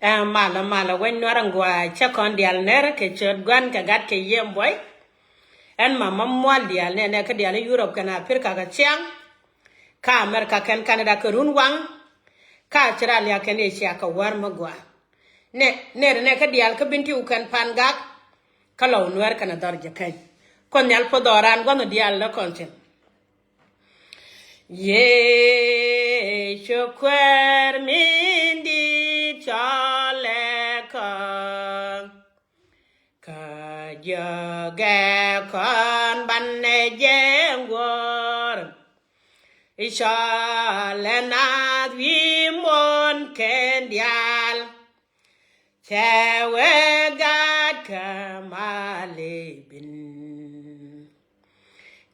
Mala when Norangua check on the alner, Ketchut Gwan Kagat Yem boy, and Mamma Mual the alner, Kadiala Europe can appear Kagachiang, Ka America can Canada Kurun Wang, Ka Cheralia can Asiaka Warmagua. Neka the Alcabinti can pangak, Kalon Nuer can adore Jacan. Konyal Podoran, one of the Alna content. Ye shukwer mindi chaleka ka jaga kan banne jengwar ishalena vimon kendial chewe gad kamale bin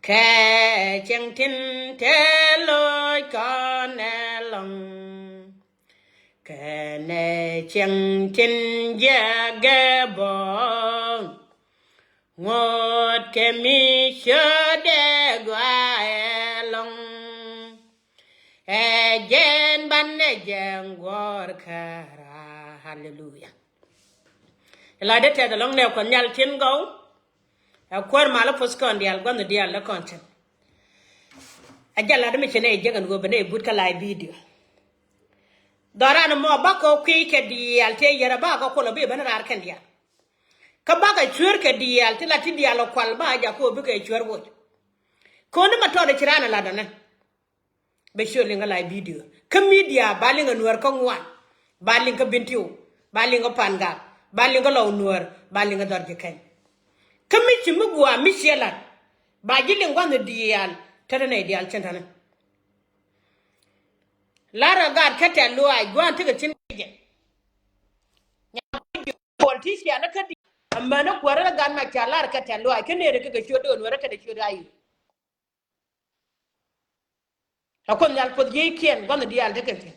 kẻ chẳng tin thế lối con lòng kẻ này chẳng tin giá ghé bỏ ngọt kẻ mi sơ đe qua lòng gen ban gen war kara hallelujah la de te long ne ko nyal tin go akwar mala poskon dial gon dial la content ajala de me chene jegan go bene but kala video darana mo bako ki ke dial te yara ba ko lo be bana rar kan dial ka ba ka chwer ke dial te la ti dial kwal ba ja ko be ke chwer wo ko ne ma to de chirana la dana be sholinga la video ka media balinga nuer ko ngwan balinga bintiu balinga panga balinga law nuer balinga dorje kan kamichi mugwa michela ba jilin gwanda dial tada na dial chantana lara gad kata lo ai gwan tiga tin je nya politician na kadi amma na kwara ga ma kala kata lo ai kene da kaga shodo wara kada shodo ayi akon yal pod ye kien gwanda dial de kete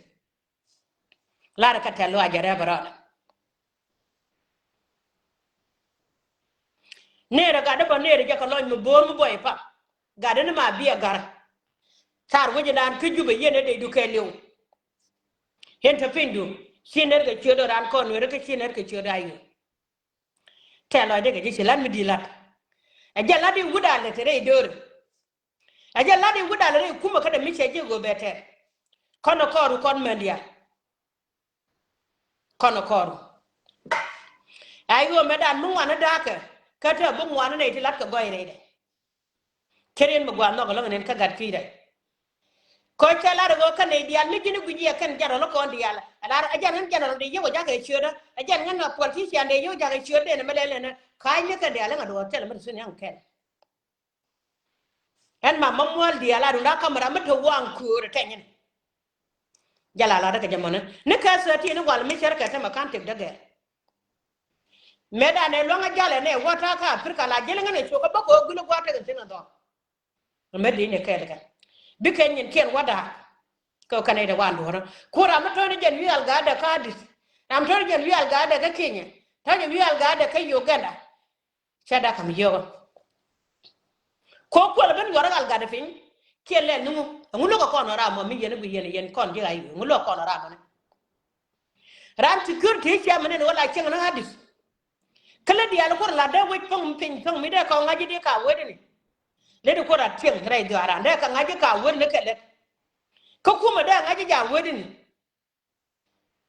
lara kata lo ai jara bara nere ga da ba nere ja ka lo mu bor mu boy pa ga da ma biya gar tar wuje dan kujube yene de du kelew henta pindu siner ga chodo ran kon were ka siner ka chodo ayu telo de ga jisilan mi dilat ajalla di wudale tere dor ajalla di wudale re kuma kada mi cheje go bete kono koru kon mendia kono koru ayo medan mu wana daka kata bu wana ne tilat ka goyre de keren mu gwa no ga lo nen ka gat kida ko chala go kan ne dial mi ginu guji kan jaro lo kon dial ala ajan jaro de yo jaga choda ajan ngana politician de yo jaga choda ne melele ne kai ne ka dial ngado tel mi sun yang ken en ma mamual dial ala na kamera mi to wan ku re tanyen jala la daga jamana ne ka so ti ne wal mi sharka ta makantik daga meda ne longa jale ne wata ka afrika la jele ngane so ko bako gulu gwata ga tin do medi ne ka daga biken yin ken wada ko kaneda wandoro kura mato ni jen wial gada kadis am to jen wial gada ka Kenya to jen wial gada ka Uganda sada kam yogo ko la ben wara gal gada fin kelle numu ngulo ko kono ramo mi yene bu yen kon ji ayu ngulo kono ramo ne ran security ci amene wala ci ngana hadis kala di ala ko la da waj pong pin pong mi de ko ngaji de ka wedini le de ko ra tien rai do ara de ka ngaji ka wedni kele ko kuma da ngaji ja wedini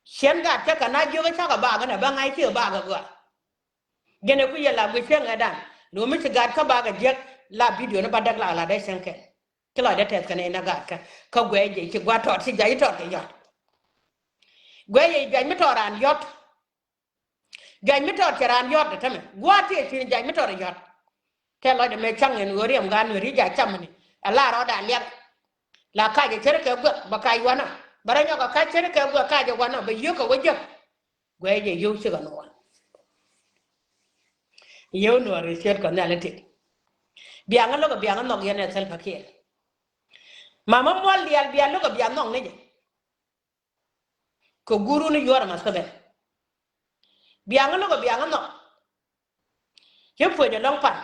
shen ga ta kana joga ta ga ba ga na ba ngai ti ba ga gwa gene ku yela bu shen ga dan no mi ti ga ka ba ga je la video na ba dag la da shen ke kila da tes kana ina ga ka gwe je ki gwa to ti ja ito ke yo gwe ye ja mi to ran yot ja mi to ran yot ta me gwa ti ti ja mi to ran yot ke lo de me chang en gori am ga no ri ja cham ni ala ro da liap la ka je chere ke gwa ba kai wana bara nyo ka chere ke gwa ka je wana ba yo ko wajja gwe je yo si ga no yo no re chere ko na le ti bianga lo ko bianga no ye ne sel pakir mama mol dial bial lo ko biang no ne je ko guru ni yor ma sabe bianga lo ko bianga no ye fo je long pan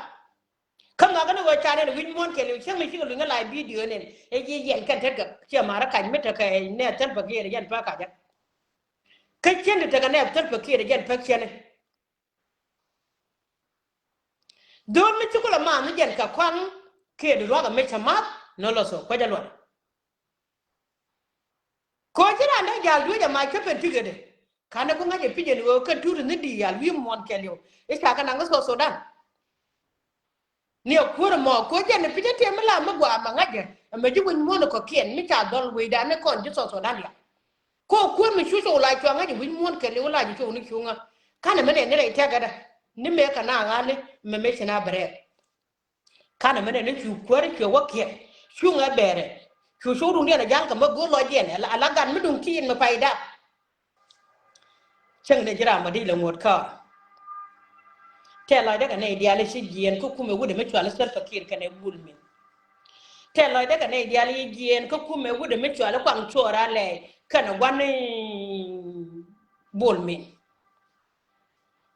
kam na gana wa chane win mon ke le chang mi chi lu ngala video ne e ji yen kan tet ga che mara kan meta ka ne tan ba ge yan pa ka ja ka chen de daga ne tar fakir gen fakene do mi chukula ma mi gen ka kwan ke de roga me chama no lo so ko jalwa ko jira na gal do ja ma ke pen tigede kana ko ngaje pije ni ka turu ni di yal wi mon kelyo e ka kana ngo so sudan ni okura mo ko je ne pije te mala ma gwa ma ngaje me ju won mo ko kien mi ta dol we da ne kon ju so sudan ya ko ko mi chu so la cho ngaje win mon kelyo la ju ni chunga kana me ne ne te gada ni me kana ngale me china bre kana me ne chu kwar ke wakke chunga bere chu so ru ne na jal ka ma go lo je ne ala gan mi dun kin ma faida chang ne jira ma di la ngot ka te loy daga ne diale ci gien ko kume wude me chwala sel fakir kane bulmin te loy daga ne diale gien ko kume wude me chwala kwang chora le kana wane bulmin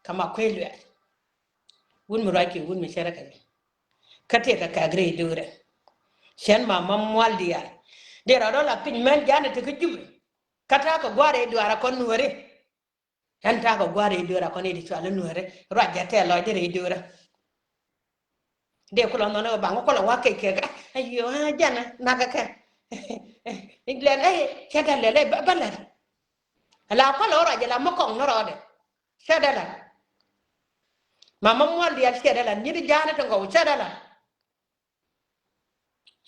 kama kwelwe wun mu raki wun mi sharaka ne kate ka kagre dure shen ma mual dial de ra la pin men jana te kujube kata ka gware duara kon nuore han ta ka gware duara kon e chwala nuore raja te loy de dure de ko no no ba ko la wa ke ga ayo ha jana naga ka iglen ay chada le bala la ko lo ra jala mo ko no ro de chada la mama mo ndi al chada la ni jana to go chada la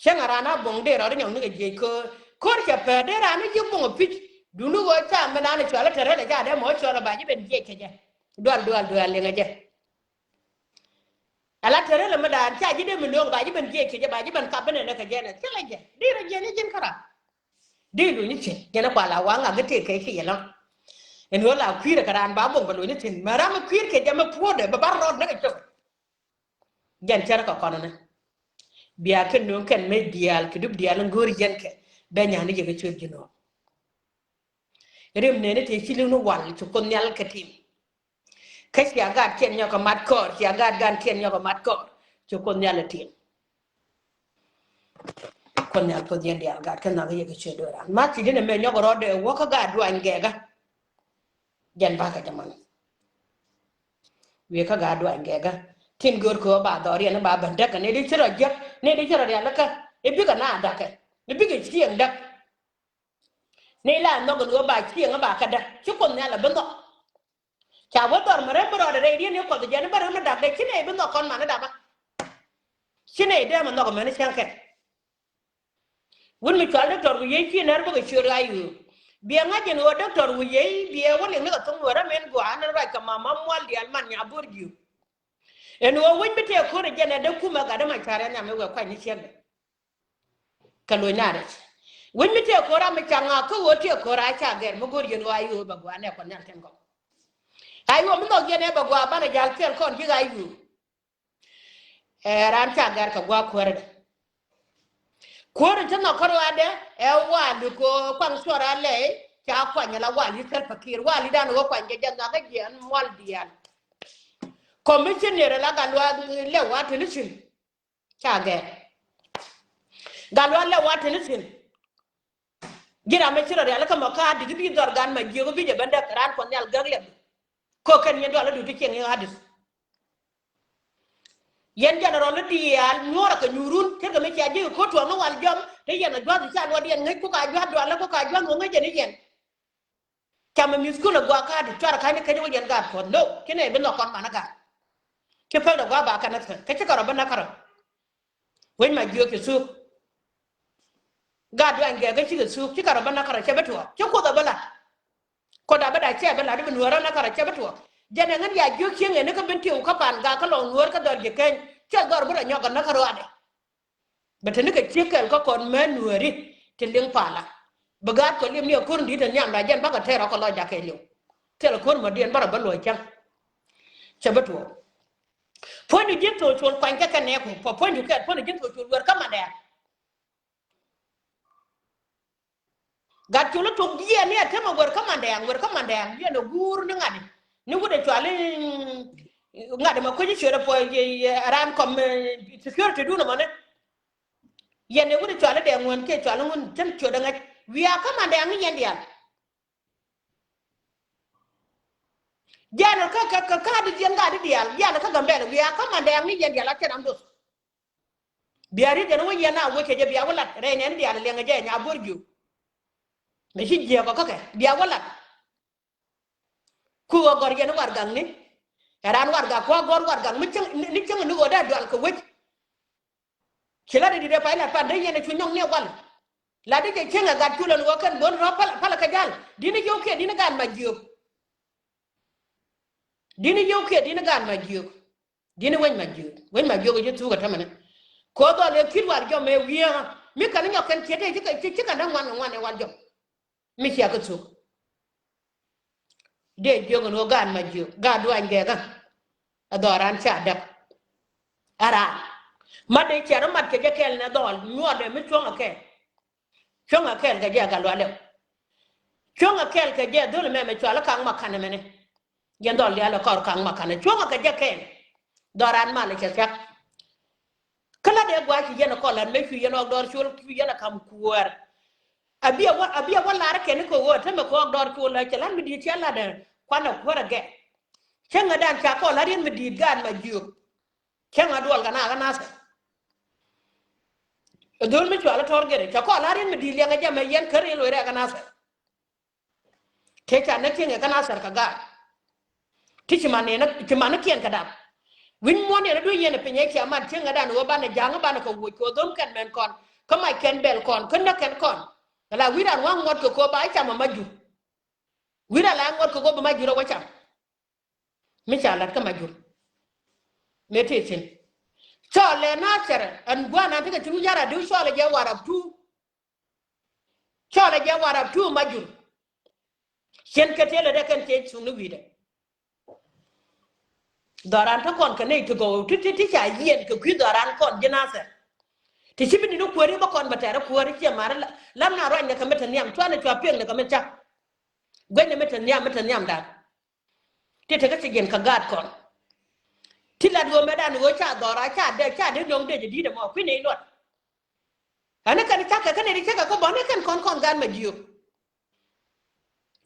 changara na bong de ro de nyong ni je ko cha pe de ra ni ju bong pi du nu go cha me na ni chala tere le ja de mo chala ba ji ben je ke je dual le ngaje ala tere le madan cha ji de mi long ba ji ben je ke je ba ji ben ka ben ne ka je ne chala je di ra je ni jin kara di lu ni che je na kwa la wa nga gete ke ke yela en wala kwire karan ba bon lu ni tin mara ma kwire ke je ma puode ba bar rod ne ka chok jan chara ka kono ne biya ken no ken me dial ke dub dial ngori jen ke be nya ni je ke chok jino rem ne ne te chilu no wal to kon nyal ke tim ke sia ga ken nya ko mat ko sia ga gan ken nya ko mat ko to kon nyal tim kon nyal po dien dial ga ken na ye ke che do ran ma ti ne me nya ko rode wo ka ga duan gega jan ba ka jaman we ka ga duan gega tin gor ko ba do ri na ba ban da ka ne di chiro je ne di chiro ya la ka e bi ka na da ka e bi ke chieng da ne la no go ba chieng ba ka da chi kon nyal ba no cha wo dor mare bro de ri ne ko de jan ba na da de chine ba no kon ma na da ba chine de ma no ko me ne chen ke wun mi chal doctor wu ye chi ner bo ke chura yu bia nga jen wo doctor wu ye bia wo le ne ko tong wara men go an ra ka mama mwal di alman nya burju en wo wun bi te ko re jene de kuma ga da ma chara nya me wo kwa ni chen ka lo na re wun mi te ko ra me changa ko wo te ko ra cha ger mo gor jen wa yu ba gwa ne ko nyal ten ko ai wo mo no jene ba gwa ba na jal kel kon ji ga yu ran cha ger ka gwa ko re kore tana karwade e wali ko kwang sora le cha kwanya la wali sel fakir wali dan go kwanya janga ga gen wal dial commissioner la galwa le wat lisin cha ge galwa le wat lisin gira me chiro ya la kama ka digi bi dorgan ma jego bi je banda ran ko nyal gagle ko ken yendo ala du ti ken hadis yen general dial nyora ka nyurun ter ga me cha je ko to no wal jom te yen na jwadu cha lo dien ngai ko ka jwadu ala ko ka jwadu ngai je ni yen chama mi skula gwa ka di twara ka ni ka yen ga ko no kine be no kon mana ga ke fa da gwa ba ka na ka ce ka ro bana karo wen ma jiyo ke su ga do an ga ga ci ga su ki ka ro bana karo ce betuwa ce ko da bala ko da bada ce bala da nuwara na karo ce betuwa jana ngan ya jiyo ke ne ka binti ka pan ga ka lo nuwar ka dor je ken ce gor bura nyoga na karo ade bata ni ka ce ka kon me nuwari tinding pala bagat ko lim ni ko ndi tan nyam da jen baga tera ko lo ja ke liu tel ko ma dien bara balo chang chabato poni jito chol kwan ka ne ko po poni ka poni jito chol wer kama da gat chulo to dia ne ta ma wer kama da ya no gur ni ngadi ni wude chwale ngadi ma ko ji chere po ran kom security du no mane yene wude chwale de ngon ke chwale ngon tan choda ngaj wiya kama da ngi yendian jana ka di jenga di dial jana ka gambe biya ka mande ni jen jala kenam dos biari den wo yana wo ke je biya wala re ne dial le nga je nya borju me shi je ko ke biya wala ku go gor yen war gang ni ran war ga ko gor war gang mi ceng ni ceng ni go da dal ko wet kila de de pa la pa de yen ci ñong ne wal la de ke cenga ga tulan wo kan bon ro pala ka jall dina yow ke dina gan ma jiyo dina yow ke dina gan ma jiyo dina wañ ma jiyo je tuga tamane ko do le kit war jom me wiya mi kan ñok kan kete ci kan ngwan wal jom mi ci ak tu de jogo no gan ma jiyo ga do an ge ga adoran cha dak ara made ci ara mat ke je kel na dol ñode mi tonga ke chonga kel ga je ga lo le chonga kel ke je dole me chala kang makane mene gendol ya la kor kang makane chonga ke je kel doran male ke sak kala de gwa ki yena ko lan me fi yena dor chul fi yena kam kuwer abia wa lar ke ne ko wo te me ko dor ko la chala mi di chala de kwana kwara ge chenga dan cha ko la rin mi di gan ma juk chenga dol ga na sa dol mi chala tor ge cha ko la rin mi di le ga jama yen kare lo re ga na sa ke cha na ke ga na sa ka ga tichimane na timane kien kadam win mo ne do yene penye ki amat chenga dan wo bana janga bana ko wo ko dom kan men kon ko mai ken bel kon ko na ken kon la wiran wa ngot ko ba cha ma maju wira la ngot ko ba maju ro cham mi cha lat ka maju me te chin so le na chere an gwa na te tu yara du so le je warab tu so le je warab tu maju chen ke tele de kan te sunu wida doran ta kon ka ne to go ti cha yen ko ku doran kon jinasa ti chibini no kwori ba kon batara kwori ke mara lam na ro ne ka meta niam to na to apeng ne ka meta gwenne meta niam da ti te ka tigen ka gad kon ti la do medan wo cha dora cha de dong de di de mo ku ne not ana kan ta ka ne ri ka ko ba ne kan kon gan ma jiyo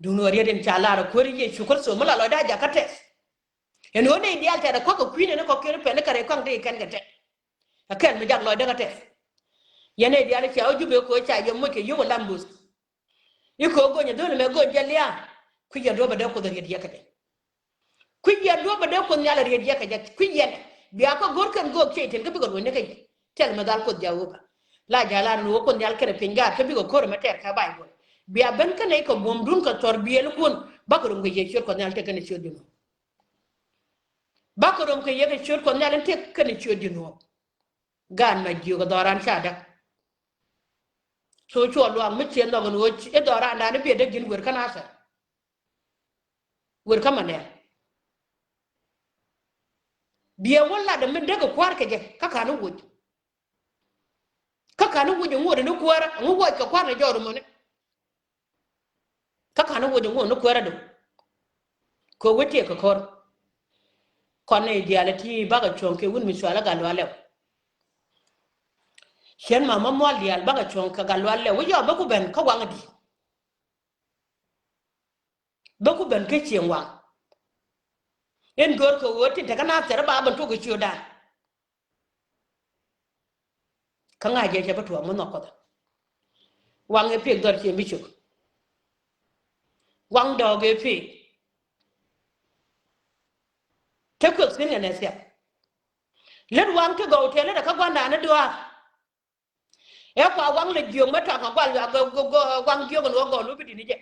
du no ri den cha la ro kwori ye shukul so mala lo da ja ka te en ho ne dial ta da ko ku ne ko kere pe ne kare kon de kan ga te akan mi jak lo de ka te yene dial cha o jube ko cha yo mo ke yo lambus iko go nya dole me go jalia ku ya do ba de ko de yedi yakade ku ya do ba de ko nyala yedi yakade ku ya biya ko gor kan go ke ten ko bi go ne kay tel ma dal ko jawo ba la jala no ko nyal kere pinga ke bi go ko ma ter ka bay go biya ben kan ko bom dun ko tor biel kun ba ko ngo ye ko nyal te kan ci odino ba ko ko ye ko nyal te kan ci odino gan ma jiyo doran sada so cho lo am mi no no e doran da ne bi de gin wer kana sa wer kama ne biya walla da min daga kwar ka je kaka no wuj kaka no wuj ngore no kwara ngo wuj ka kwar na joru mo ne kaka no wuj ngo no kwara do ko wete ka kor konne dialati baga chonke wun mi swala ga lwale shen mama mo dial baga chonka ga lwale wo yo ba ku ben ka wangdi ba ku ben ke chen wang en gor ko wote daga na tere ba ban to go chiuda kanga je je ba to mo no ko wang e pe dor che mi chu wang do ge pe te ko sin ne sia let wang ke go tele da ka gwanda na do e ko wang le jio ma ta ka gwal go wang jio go lu bi ni je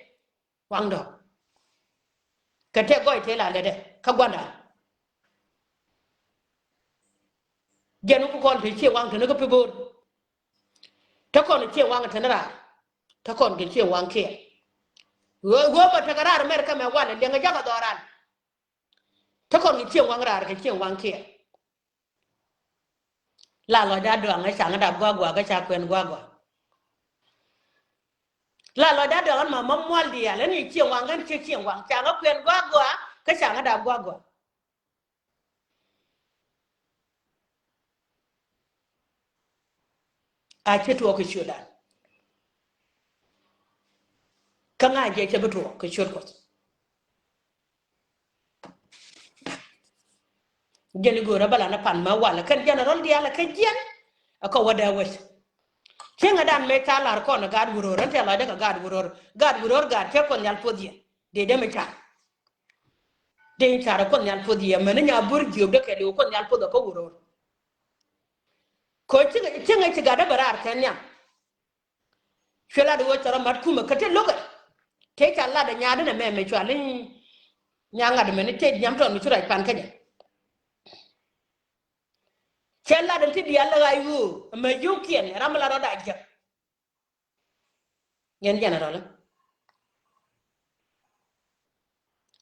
wang do ka te go te la le de ka gwanda jenu ko kon te che wang te no ko pe bor te kon che wang te na ra te kon ge che wang ke go ba ta garar mer ka me wala de nga jaga doran te kon ge che wang ra ge che wang ke la lo da do nga cha nga da gwa ga cha kwen gwa la lo da do ma mual dia le ni che wang gan che wang cha nga kwen gwa ka cha nga da gwa a che to ko chuda ka nga je che beto ko chur ko gene go rabala na pan ma wala kan general diala ka jen ako wada wes kenga dan me talar ko na gad wuror ran tela daga gad wuror gad ke kon yal podie de me ta de ta kon yal podie men nya burgi de ke de kon yal podo ko wuror ko tinga ci gada barar kan nya fela de wo tara mat kuma kate loga te ta la da nyaade na me chwalin nyanga de men te nyam ton mi tura pan kanya Chella dan ti dia la ayu ma yukien ramla roda ja yen general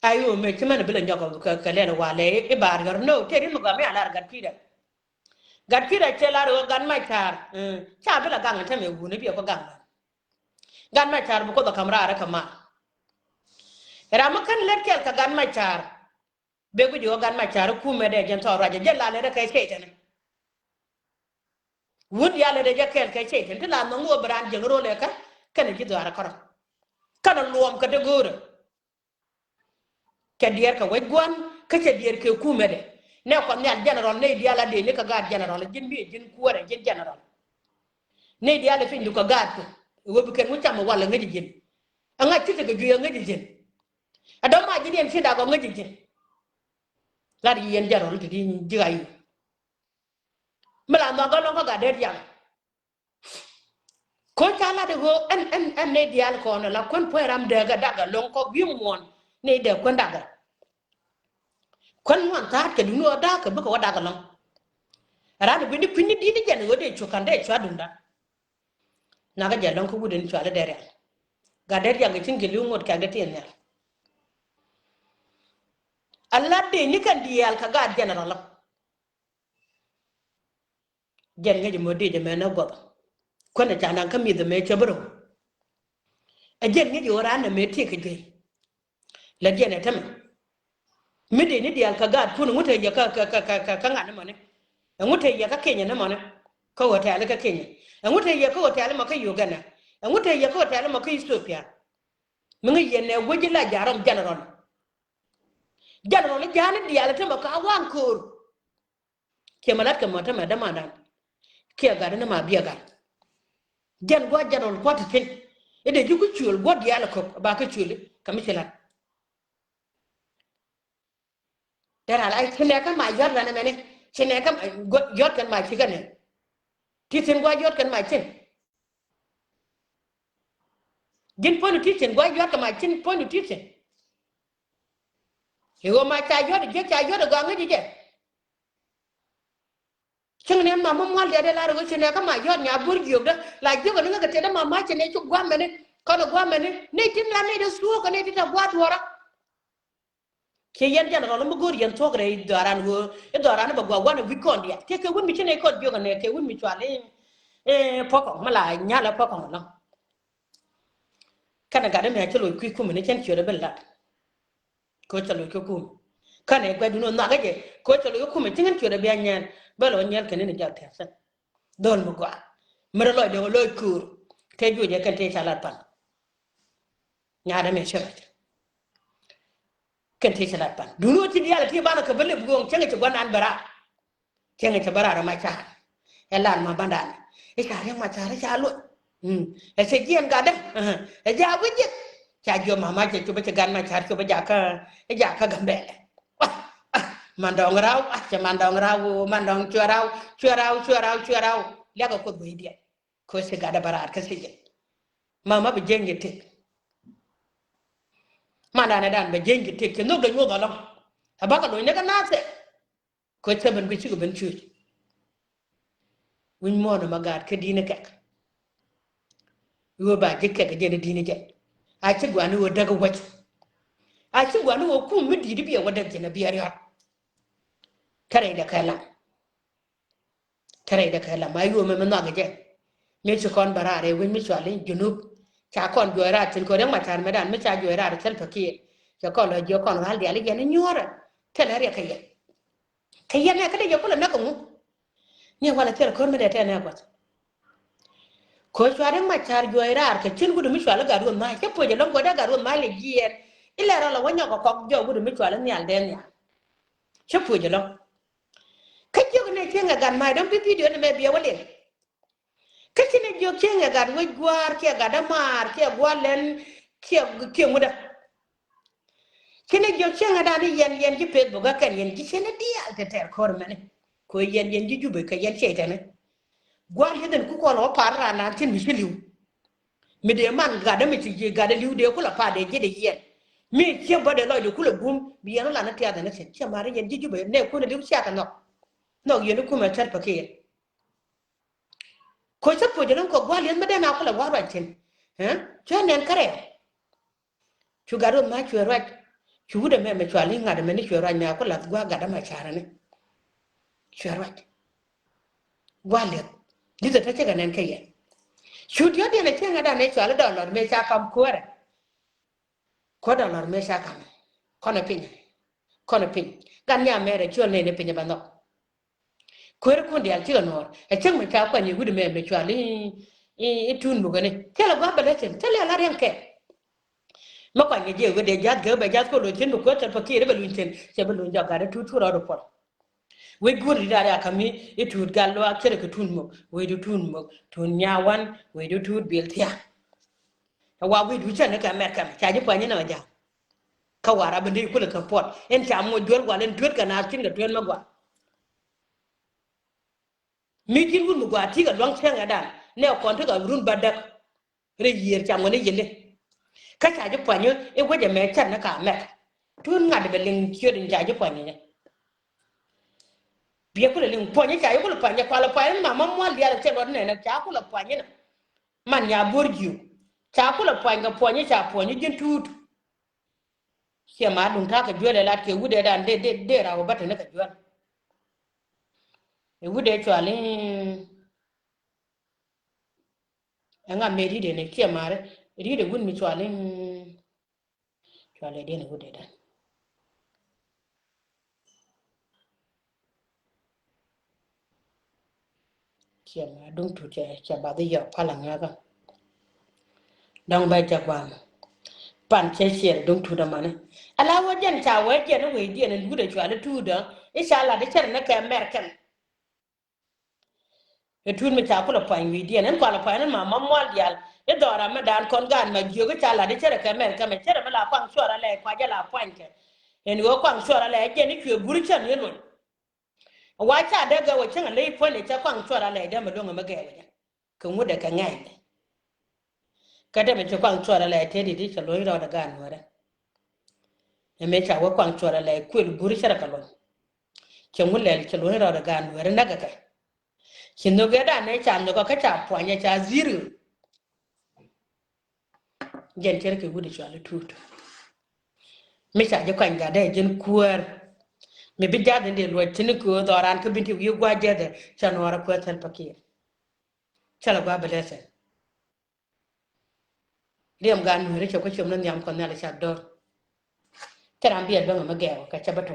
ayu me chimana bila nyoko ka le wale e bar gar no te rin ga me ala gar kira chella ro gan mai tar cha bila gang ta me wuni bi ko gang gan mai tar bu ko da kamra ara kama ramakan le kel ka gan mai tar be gu jo gan mai tar ku me de jen to raja jella le kai kai tan wud ya le de jakel kai kai tan la no ngo bran jeng ro le ka kan ji do ara koro kana luom ka de gore ke dier ka wegwan ka ke dier ke kumede ne ko nyal general ne diala de ne ka gad general jin bi jin kuore jin general ne diala fin du ka gad ko wobi ken mu cham wala ngadi jin anga tite ga juya ngadi jin adama jin en finda ko ngadi jin la di yen general di jigayu mala ma galo ko gader jam ko tala de go en ne diala ko na la kon poeram de ga daga lon ko bi mon ne de kon daga kon wan ta ke dunu da ka buka wada ga lon ara bi ni pinni di ni jan wode chukande chwa dunda naga jalon ko gudin chwa da dere ga der yang tin gelu ngot ka ga tin ya Allah de ni kan diyal ka ga general jen ngi mo de me na go ko na jana ka mi de me chebro a jen ngi ora na me ti ke ge la jen ta mi de ni diyal ka ga kun ngute ya ka ngana mo ne ngute ya ka kenya na mo ne ko wata ala ka kenya ngute ya ko wata ala ma ka Uganda ngute ya ko wata ala ma ka Ethiopia mi ngi yene woji la jaram general jani diyal ta ma ka wan kur ke malat ka mata ma da ma dan ke ga na ma biya ga jan go general ko ta tin ede ju ku chul go diyal ko ba ka chul ka mi celat dara ay tine ka ma yor na mene tine ka yor kan ma ci gane titin go yor kan ma tin jin ponu titin go yor ka ma tin ponu titin yo ma ta yor je ta yor go ngi je chừng nên mà mong ngoan để la rồi chừng này các mày giọt nhà bưởi nhiều đó lại chứ còn nó cái thế đó mà mai chừng này chụp qua mày này con qua mày này này tin là này được xua cái này thì là qua thua đó khi yên chân rồi nó mới gửi yên thuốc này đòi ran nó bảo qua nó bị con đi thế cái quân mình chừng này con nhiều cái này cái quân mình chọn lên phó cổng mà lại nhà là phó cổng nó cái này cả đấy mày cho lối quy cùng mình trên chiều đó bên lại có cho lối quy cùng cái này quay đúng nó cái gì có cho lối cùng mình trên chiều đó bên nhà balo nyal kan ni jal tefsan don bu gwa mara loy de loy kur te juje kan te salat pan nyaada me shebet kan te salat pan duno ti yalla ti bana ka bele bu gon cenga ci gwan an bara cenga ci bara ma cha yalla ma bandan e ka re ma cha re cha lo e se gien ga de e ja bu je cha jo mama je ci ba ci gan ma cha ci ba ja ka gambe mandong rau cha mandong chua rau lega ko boy dia ko se gada barar ka seje mama be jengi te mana na dan be jengi te ke no do nyodo lam abaka do ne ka nase ko se ben bi ci ben ci win mo no magat ke dina kek yo ba jikke ke je dina je a ci gwani wo daga wacc a ci gwani wo ku mi di bi wa daga na biyar ya tare da kala mai yo me na ga je me ci kon barare wen mi chwale junub cha kon joira tin ko den matar medan me cha joira tel fakir ya kon lo jo kon hal dia le gene nyora tele re kayen ne kada je kula na ko ni wala tel kon me de tene ko chware matar joira ka tin gudu mi chwale ga ron ma ke po je lon go da ga ron ma le gier ile ra la wanya ko jo gudu mi chwale ni al den ya che po je lon chenga gan mai don video ne me biya walen kachine jo chenga gan we gwar ke ga da mar ke gwalen ke muda kene jo chenga da ni yen ji pet boga kan yen ji chene diaal te ter kor mane ko yen ji jube ka yen chetane gwal heden ku ko no parra na tin mi mi de man ga da mi ci ga da liu de kula pa de je de yen mi che ba de lo de kula gum bi yan la na tia da na che mare yen jiju be ne ko ne liu sia ta no yen ku ma tar pa ke ko sa po de ko gwal yen ma de na kula wa ra tin che nen kare chu ga ro ma chu ra chu de me chu ali nga de me ni chu ra nya kula gwa ga da ma chara ne chu ra gwal yen ni da ta che ga nen ke yen chu dio de ne che nga da ne chu ala da no me cha kam ko re ko da no me cha kam kono pin gan ya mere chua ne pin ba no kwer ko ndi alti no e chang me cha kwa ni gudu me chua li e tun mu gane tela gwa bele chen tela la ren ke ma kwa ni je gude jat ga ba jat ko lo tin ko ta fakire ba lun chen se ba lun ja ga tu ro ro por we gudi da ya kami e tu ga lo akere ko tun mu we du tun mu tun nyawan we du tu bil tia wa we du chen ka mer kam cha ji kwa ni na ja kawara ba ndi kula ka pot en cha mo jor gwa len tuet kana tin ga tuen ma gwa mi tin gun gwa ti ga long chen ga dan ne ko to ga run badak re yer cha ngone yele ka cha ji panyo e gwa je me chan na ka me tun nga de len kyo din ja ji panyo ne bi ko len panyo cha yo ko panyo kwa la panyo ma mo ya che ro ne na cha ko la panyo na man ya borju cha ko la panyo cha panyo jin tut ke ma dun ta ka jole lat ke wude dan de rawo bata ne ka jole e wude chwale nga meri de ne ke mare ri de gun mi chwale de ne wude dan ke ma dun tu che ba de yo pala nga ga dang ba ja ba pan che che dun tu da mane ala wo jen cha wo je ne we de ne wude chwale tu da inshallah de cher ne ka merken e tun mi cha ko la pan wi de ne ko la pan ma mwal dial e dora me dan kon gan ma jogo cha la de cher ka merken me cher me la kwang shora le kwa ja la pan ke en go kwang shora le je ni kwe buru chen ne no wacha daga wacin lai fone ta kwan tsora lai da mu donga magaya kan wuda kan ngai kada me ta kwan tsora lai te di ta loyi da gan wara e me ta wa kwan tsora lai kul buri shara kalon ken wulle ta loyi da gan wara naga kai kin no ga da ne ta no ka ta kwanya ta zero jen ter ke wuda tsala tutu me ta je kwan ga da jin kuwar me bi jade de lo tin ko doran ko binti wi gwa jede ta no wara ko tan pakir chala gwa belese riam gan wara ko chom nan yam kon na la cha dor terambia donga mageo ka chabato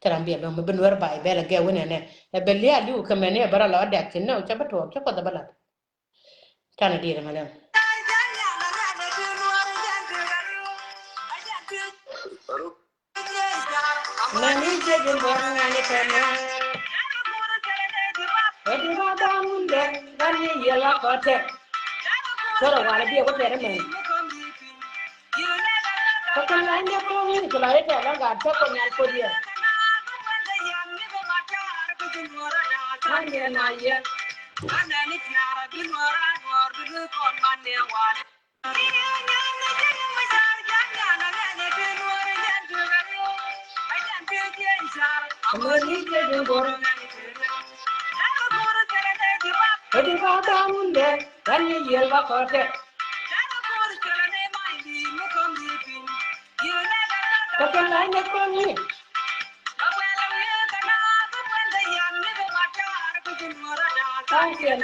terambia donga benwer bai bela ge wona ne e belia liu kamene bara la dak no chabato cha ko da bala tana dire malam nani je je borna ni kana edi ba da munde nani yela kote soro wala bi ko tere men ko kan la ne ko ni ko la ete la ga ta ko nyal ko dia Mane na ye ana ni tiara bi nora nor bi ko mane wan ya nya na je ma jar ya nya na ne bi nora ya du ga yo ai jan bi je jar amani je du gor edi ba da munde nani yela kote ko kan la ne ko ni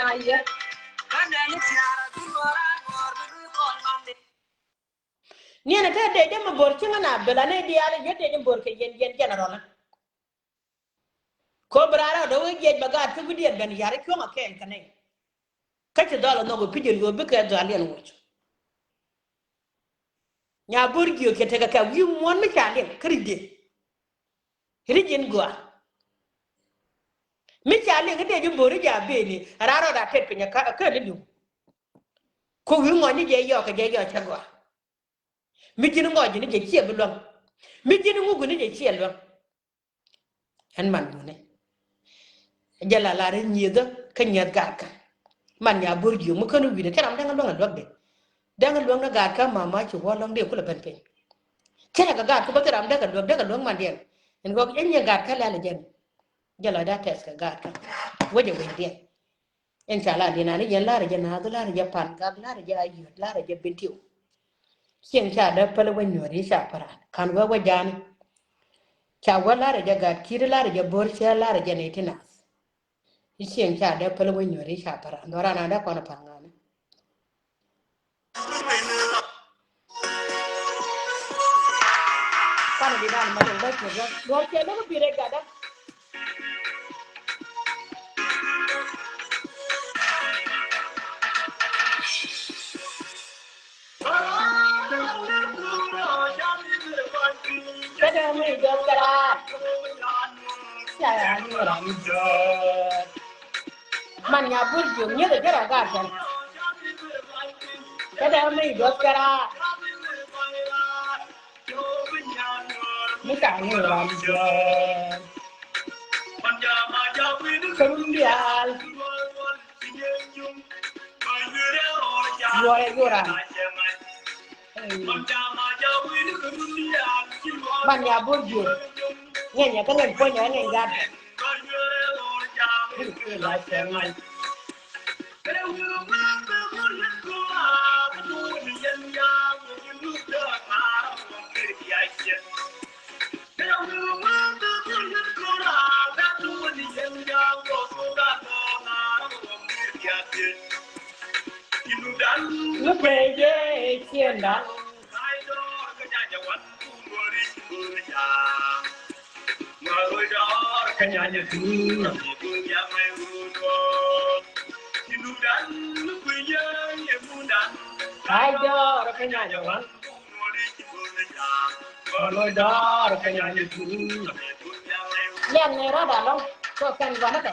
na ye ni na ta de ma bor ci na bela ne di ala je de bor ke yen general ko brara do we je baga tu gudi ben yare ko ma ken kanai ka ci dala no go pidel go be ka dalen wo nya bor gi ke te ka wi mon mi chalen kride rijin go mi cha le ngade ju bori ja be ni raro da tet pinya ka le lu ko wi ngo ni je yo ka je yo chagwa mi jin ngo ji ni je chi bu lon mi jin ngu ni je chi lon han man mu ne jala la re nyi da ka nyat ga ka man ya bor ju mu kanu wi de karam da ngal lon de da ngal lon na ga ka mama ci wo lon de ku la ben pe kena ga ga ko ba karam da lon man den en go en ya ga ka la le jen jala da tes ka ga ka waje we de inshallah dina ni yen lara jana hadu lara japan gab lara ja ayu lara ja bintiu sien cha da pala wa nyori sha para kan wa wajani cha wa lara ja ga kiri lara ja bor cha lara ja ne tinas sien cha da pala wa nyori sha para ndora na da kona pangana kana di dan ma da ko ga do che da bi re ga da kada mai gaskara ya ni ra ni man ya burjo ni da gara ga kan kada mai gaskara mi ta ni ra ni Serum diaal yoran man ya burjo ngenya ka ngel po nya ngel gad la semal lu peje sienda kanyanya tu aidor kanyanya wan aidor kanyanya tu yan ne rada lo ko kan wana ka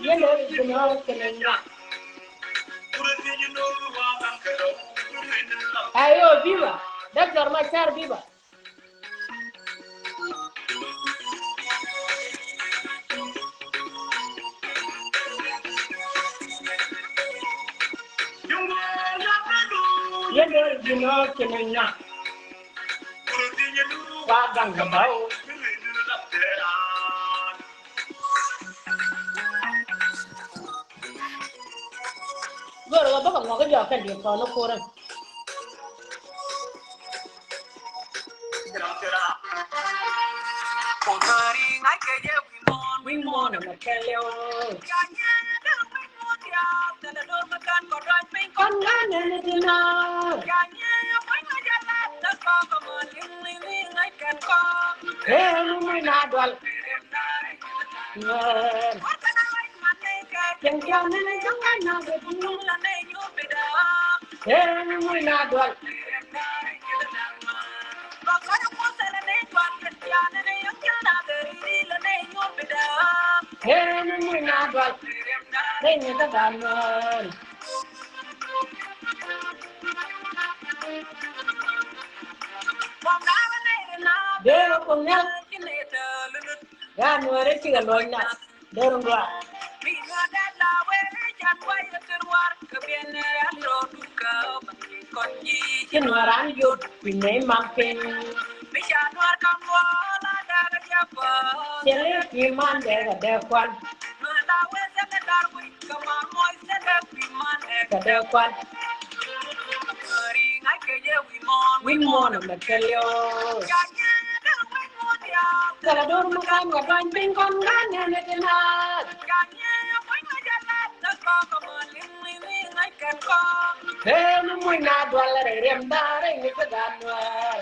yan le dino kanyanya ayo viva doctor machar viva yendo dino kenenya wa ganga bao goro ba ba ngo ga jo kan di ko no koran we mon na keleo con ngane ne dina muy nadwal ken kan ne jangan na de muy nadwal muy nadwal ne ta dan Dero punya, ya Nuer sih kalau ina, dero gua. Nueran yut, pinai mampin. Jadi piman dera depan. Depan. Wimon na kelio. Kalau dulu makan ngadon pingkon kan yang netenat. Muy nadwal rem dare ni kedanwar.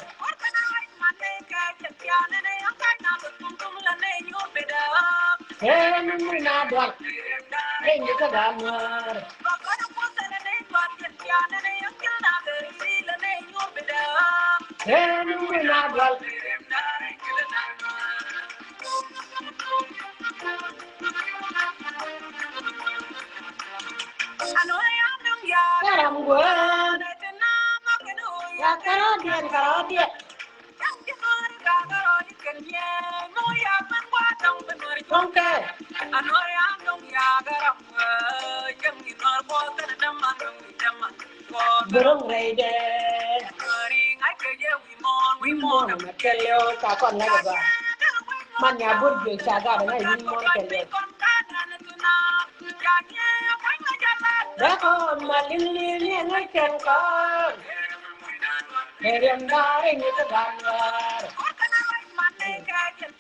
Muy nadwal ni kedanwar. Muy nadwal. garam gua ya karo dia Oke. Burung rede. Wimon kelio ta kon na ba. Man ya burju saga na wimon kelio. Đã có mà linh linh ngay chân con để đem ra đây như cái đàn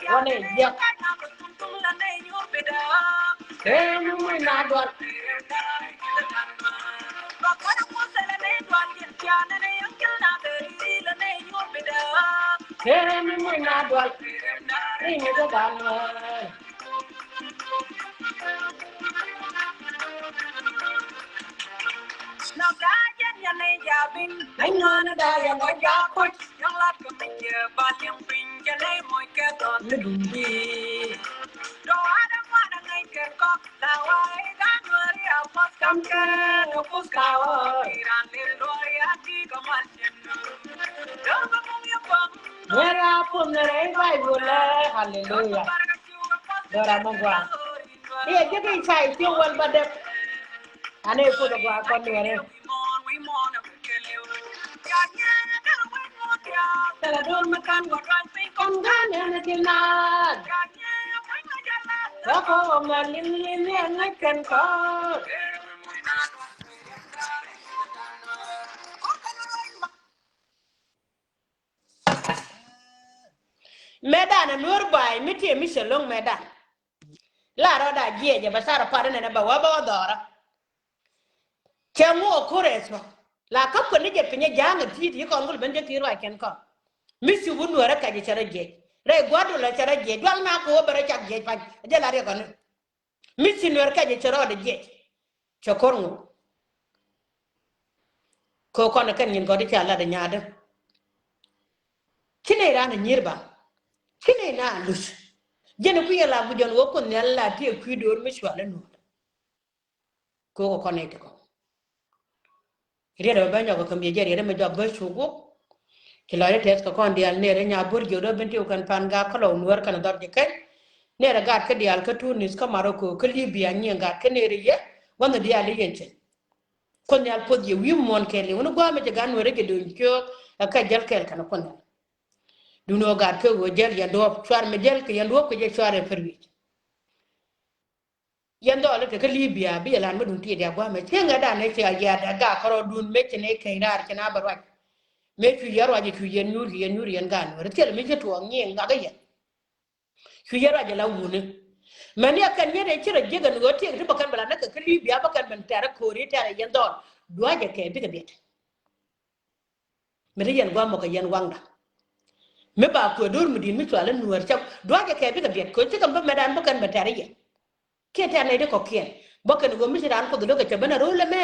con này giặc thế mới nạt đoạt thế mới nạt đoạt đây như cái đàn anh nói nó đã là nói giá khôi yang lát của mình giờ ba tiếng pin cho lấy môi cái toàn nó đùng đi đồ ăn đã qua đã ngay kẹt có là ai đã người đi học mất cam kê nó cũng cao thì đàn lên đôi ăn đi có mặt chân đâu có mong yêu vọng người ra phun này vai vừa lên hallelujah đó là mong quà đi cái chạy tiêu quần bật đẹp anh ấy phụ được quà con người này Tala don makan con gan na tinan. Ako malin ngay kan ko. Medan Nuer bay miti mi selong medan. La roda je basara parane na ba dora. Chamo koreso. La kap ko nije pinya janga titi ko ngul bende tiro ken ko. Misi wunu ara ka je chara je. Re gwado la chara je. Dwal na ko bara chak je pa. Je la re kono. Misi nuer ka je chara de je. Chokorngu. Ko kono kan nyin ko de chala de nyaade. Kine ra na nyirba. Kine na lus. Jene ku yela bu jon wo ko nella ti ku dor mi swala no. Ko kono ite ko. Ire ba nyago kam je ire me jog ba chugo. Kilare tes ko kon dial nere nya burjo do benti kan pan ga kolo nuer kan dor de kai nere gat ka dial ka tunis ka maroko ka libya nyen gat ka nere ye wona dial yenche kon yal pod ye wi mon kele wona gwa me ga nuer ge do kyo ka jal kel kan kon du no gat ko go jel ya do swar me jel ke ya do ko je sware ferwi yando ale ka libya bi lan ma dun ti dia gwa me tenga da ne ya da ga karo dun me ne kai rar kana barwa me tu yaro aje tu yen nyuri yen gan re tel me jeto ngi ngaga yen tu yaro aje la wune man ya kan yede chira jega no te to bakan bala naka kali biya bakan man tara kore tara yen don do aje ke biga bet me yen gwa mo ka yen wangda me ba ko dur mudin mi twala nuwar chap do aje ke biga bet ko tika ba medan bakan ba tara yen ke ta ne de ko kien bakan go mi ran ko do ka bana role me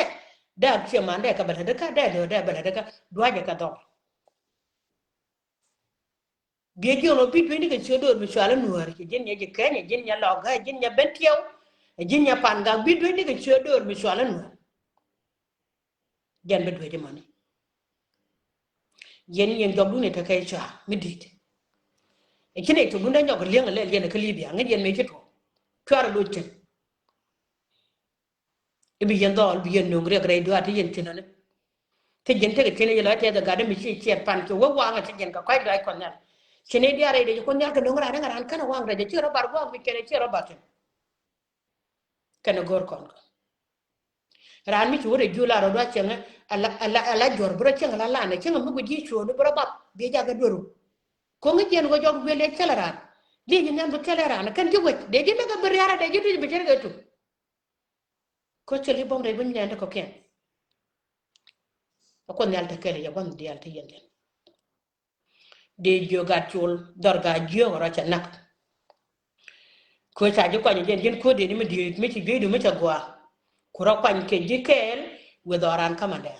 da ke man da ka bata da ka da bala da ka do aje ka do Biejo no pi twini ke chodo mi swala nuar ke jin ye kenya jin ya loga jin ya bentiao jin ya panga bi twini ke chodo mi swala nuar jan be dweje mani yen jogu ne ta kai cha midit e kine to gunda nyog lenga le yen ke libya ngi yen me chito twara do chen e bi yen dol bi yen no ngre gre do ati yen tinane te jen te ke tine yela te da gade mi chi chi pan ke wo wa nga te jen ka kai dai kon na Sini dia ada di kon nyal ke dongra ada ngaran kana wang raja ciro bar gua mi kene ciro baten kana gor kon ran mi chure jula ro do chenga ala jor bro chenga la na chenga mu ji chu no bro bab be jaga doru ko ngi jen go jog wele celaran li ni nan do celaran kan ji wet de ji daga ber yara de ji be cerga tu ko celi bom re bun nyande ko ken ko nyal ta kele ya gon dial te yende de joga chul dorga jio ro cha nak ko sa ji ko ni jen ko de ni mi di mi ci geedu mi ca gwa ku ro kwan ke jikel we doran kamande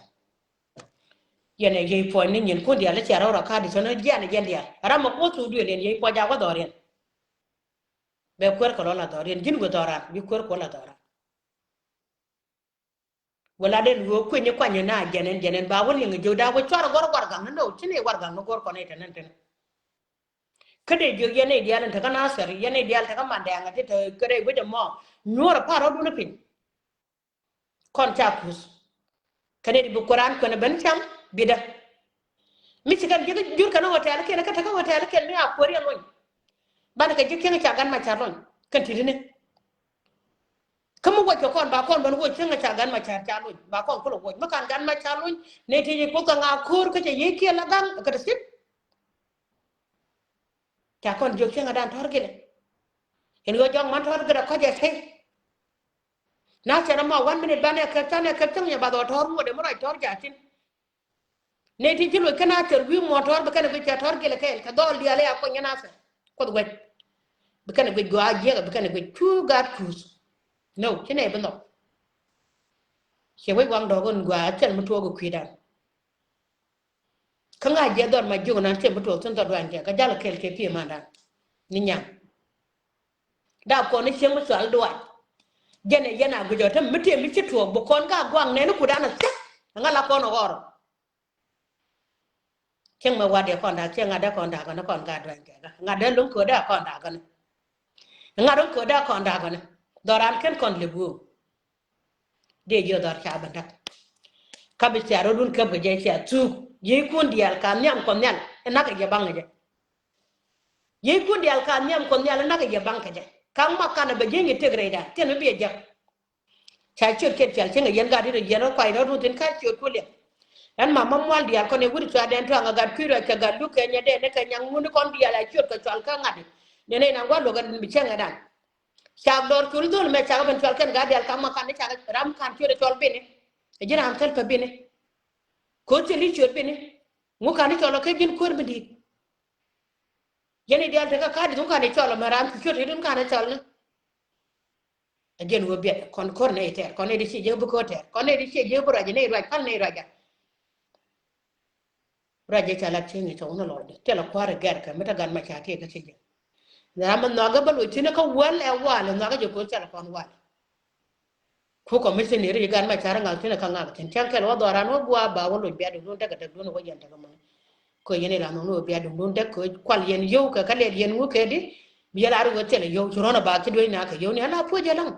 yene ye po ni nyen ko dia la cha ro ka di sono dia ne jen dia ramo ko tu du len ye po ja wa doren be ko la doren jin go doran bi ko la doran wala den wo ku ni kwanya na jenen ba woni ngi joda wo chara gor gor gang no chine war gang no gor ko ne tan tan kade jo yene dial ta kana sar yene dial ta kama da ngati ta kare gode mo nyora paro du na pin kon cha kus kade di bu quran ko ne ban cham bida mi ci kan jega jur kana hotel ke na ka ta ka hotel ke ni akori lon ban ka jikke nga gan ma charlon kan tidine kamu wo kon ba kon ban wo cenga gan ma charlon ba kon ko wo ma kan gan ma charlon ne ti ko ka nga kor ka je yeke la gan ka ta sit ta kon jo cenga dan torgile en yo jong man torgile ko je sai na chara ma 1 minute bane ka tane ka tanya ba do tor mo de mo tor ja tin ne ti jilo kana ter wi mo tor ba kana ka torgile ka dol diale ya ko nyana sa ko do ba kana go aje ba kana go two god cruise no kine ba no che wai wang dogon gwa chen mu to go kwidan kanga je dor ma jugo nan chen mu to ton dor wan je ka jala kel ke pi manda ni nyam da ko ni chen mu sal do jene yana go jotam mite mi ci to bo kon ga gwang ne ku dana se ngala ko no goro chen ma wade kon da chen ada kon da kon kon ga dwan je ga ngada lun ko da kon da kon ngado ko da kon da kon doran ken kon lebu de jo dor cha bandak kabi charo dun ka beje cha tu ye kun dial kan nyam kon nyal na ka je bang je ye kun dial kan nyam kon nyal na ka je bang je kan ma kana beje ni tegre da ten be je cha chur ket chal chenga yen ga dire yen ko ay do tin ka chur ko le dan ma mual dial kon e wuri cha den to nga ga kwiro ka ga lu ke nya de ne ka nyang mun kon dial ay chur ka chal ka ngadi ne ne na ngwa ga bi chenga dan cha dor kul dul me cha ben chal kan ga dial kan ma kan cha ram kan chur chol bene e jina am tel pa bene ko cheli chur bene mu kan cholo ke jin kor bidi yene dial ta ka di dun kan cholo maram chur dun kan cholo again wo be kon kor ne ter kon ne di ci je bu ko ter kon ne di ci je bu raje ne raj pal ne raja raje chala ci ni to no lodi te la kware gar ka meta gan ma cha te ka ci je na man no ga balu ci ne ka wal e wal no ga je ko chala kon wal ko ko mi ne ri gan ma cha ngal te ne ka ngal ten chan kel wa do ran wo bua ba wo lo be do daga daga do no wo yenta ga mo ko yene la no be do don dak ko kwal yen yow ka kale yen wo ke di bi yala ru wo tele yow ci rona ba ci do na ka yow ne ala po je lang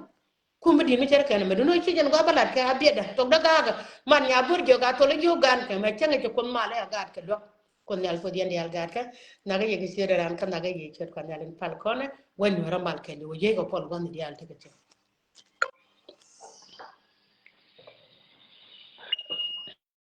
kuma di mi cer kan me duno ci jen go balat ka abieda to daga ga man ya burjo ga to le jo gan ka me cenga ci kun male ga ka do kon yal fo dien yal ga ka naga yegi sere ran kan naga yegi cer kan yal pal kone wani ramal ke ni wo jego pol gon di yal te